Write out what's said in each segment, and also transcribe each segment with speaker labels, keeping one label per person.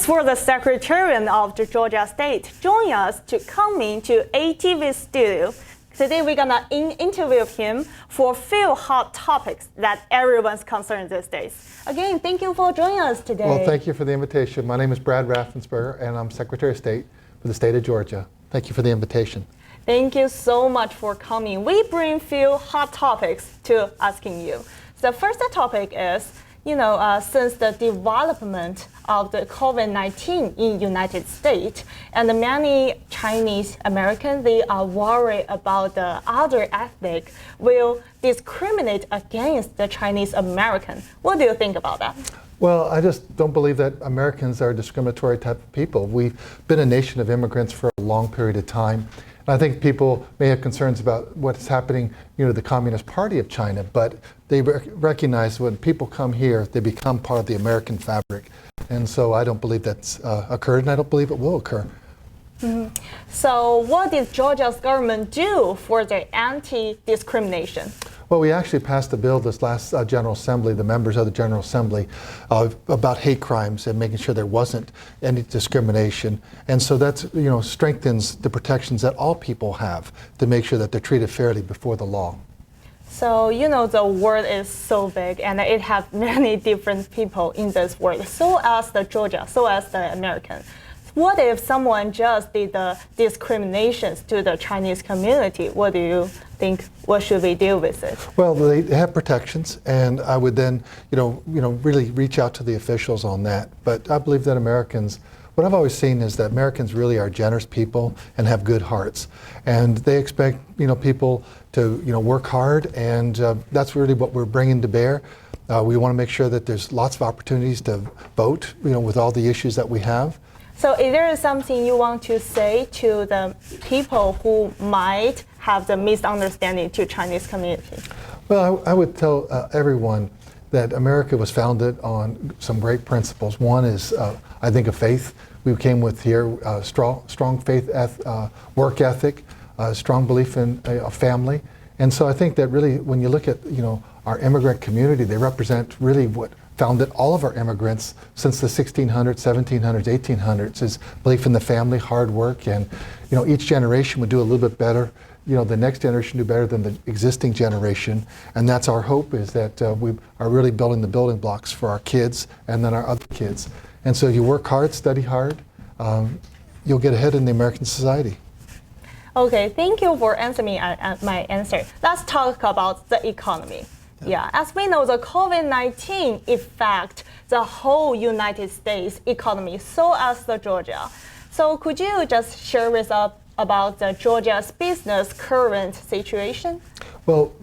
Speaker 1: for the Secretariat of the Georgia State, join us to come into ATV studio. Today we're gonna interview him for a few hot topics that everyone's concerned these days. Again, thank you for joining us today.
Speaker 2: Well, thank you for the invitation. My name is Brad Raffensperger, and I'm Secretary of State for the state of Georgia. Thank you for the invitation.
Speaker 1: Thank you so much for coming. We bring a few hot topics to asking you. The first topic is, since the development of the COVID-19 in United States, and many Chinese Americans, they are worried about the other ethnic will discriminate against the Chinese American. What do you think about that?
Speaker 2: Well, I just don't believe that Americans are a discriminatory type of people. We've been a nation of immigrants for a long period of time. I think people may have concerns about what's happening, the Communist Party of China, but they recognize when people come here, they become part of the American fabric. And so I don't believe that's occurred, and I don't believe it will occur.
Speaker 1: Mm-hmm. So what did Georgia's government do for the anti-discrimination?
Speaker 2: Well, we actually passed a bill this last General Assembly, the members of the General Assembly, about hate crimes and making sure there wasn't any discrimination. And so that's, strengthens the protections that all people have to make sure that they're treated fairly before the law.
Speaker 1: So, the world is so big and it has many different people in this world, so as the Georgia, so as the American. What if someone just did the discriminations to the Chinese community? What do you think? What should we do with it?
Speaker 2: Well, they have protections, and I would then, really reach out to the officials on that. But I believe that Americans, what I've always seen is that Americans really are generous people and have good hearts, and they expect, people to, work hard, and that's really what we're bringing to bear. We want to make sure that there's lots of opportunities to vote, with all the issues that we have.
Speaker 1: So is there something you want to say to the people who might have the misunderstanding to Chinese community?
Speaker 2: Well, I would tell everyone that America was founded on some great principles. One is, I think, of faith. We came with here strong faith, work ethic, strong belief in a family. And so I think that really, when you look at, our immigrant community, they represent really what founded all of our immigrants since the 1600s, 1700s, 1800s, is belief in the family, hard work, and each generation would do a little bit better. The next generation do better than the existing generation, and that's our hope, is that we are really building the building blocks for our kids and then our other kids. And so you work hard, study hard, you'll get ahead in the American society.
Speaker 1: Okay, thank you for answering my answer. Let's talk about the economy. Yeah, as we know, the COVID-19 affect the whole United States economy, so as the Georgia. So could you just share with us about the Georgia's business current situation? Well,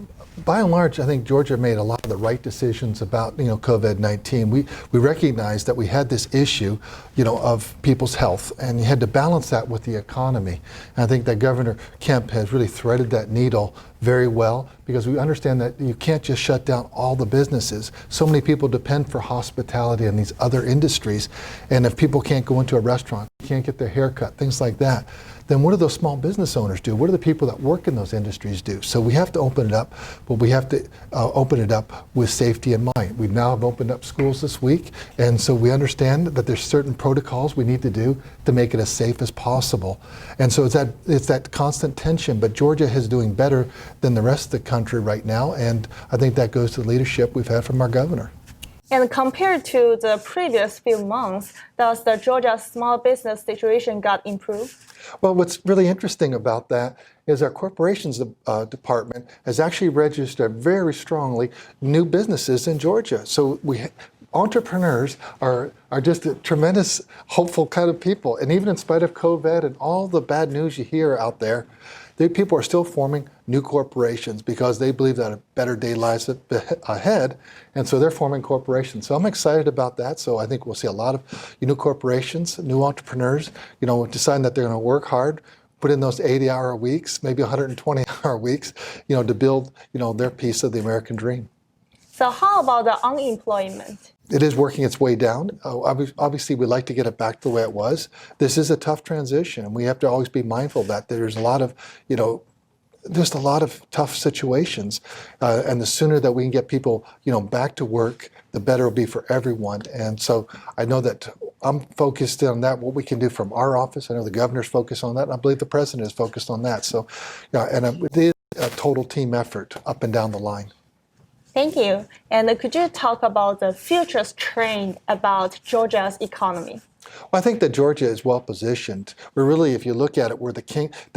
Speaker 2: by and large, I think Georgia made a lot of the right decisions about, COVID-19. We recognized that we had this issue, of people's health, and you had to balance that with the economy. And I think that Governor Kemp has really threaded that needle very well, because we understand that you can't just shut down all the businesses. So many people depend for hospitality and these other industries, and if people can't go into a restaurant, can't get their hair cut, things like that, then what do those small business owners do? What do the people that work in those industries do? So we have to open it up, but we have to open it up with safety in mind. We now have opened up schools this week, and so we understand that there's certain protocols we need to do to make it as safe as possible. And so it's that constant tension, but Georgia is doing better than the rest of the country right now, and I think that goes to the leadership we've had from our governor.
Speaker 1: And compared to the previous few months, does the Georgia small business situation got improved?
Speaker 2: Well, what's really interesting about that is our corporations department has actually registered very strongly new businesses in Georgia. So entrepreneurs are just a tremendous, hopeful kind of people. And even in spite of COVID and all the bad news you hear out there, people are still forming new corporations because they believe that a better day lies ahead, and so they're forming corporations. So I'm excited about that. So I think we'll see a lot of new corporations, new entrepreneurs, deciding that they're going to work hard, put in those 80-hour weeks, maybe 120-hour weeks, to build, their piece of the American dream.
Speaker 1: So how about the unemployment?
Speaker 2: It is working its way down. Obviously, we'd like to get it back the way it was. This is a tough transition, and we have to always be mindful that there's a lot of, there's a lot of tough situations, and the sooner that we can get people, back to work, the better it'll be for everyone. And so I know that I'm focused on that, what we can do from our office. I know the governor's focused on that, and I believe the president is focused on that. So, yeah, and it is a total team effort up and down the line.
Speaker 1: Thank you. And could you talk about the futures trend about Georgia's economy?
Speaker 2: Well, I think that Georgia is well positioned. We're really, if you look at it, we're the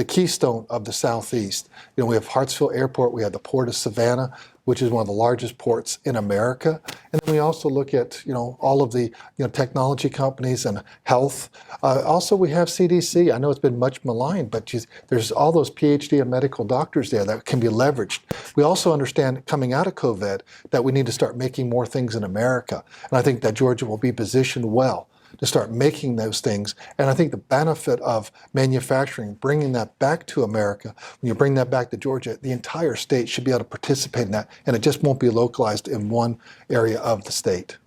Speaker 2: keystone of the Southeast. You know, we have Hartsville Airport, we have the Port of Savannah, which is one of the largest ports in America. And then we also look at, you know, all of the, you know, technology companies and health. Also, we have CDC. I know it's been much maligned, but there's all those PhD and medical doctors there that can be leveraged. We also understand coming out of COVID that we need to start making more things in America. And I think that Georgia will be positioned well to start making those things. And I think the benefit of manufacturing, bringing that back to America, when you bring that back to Georgia, the entire state should be able to participate in that, and it just won't be localized in one area of the state.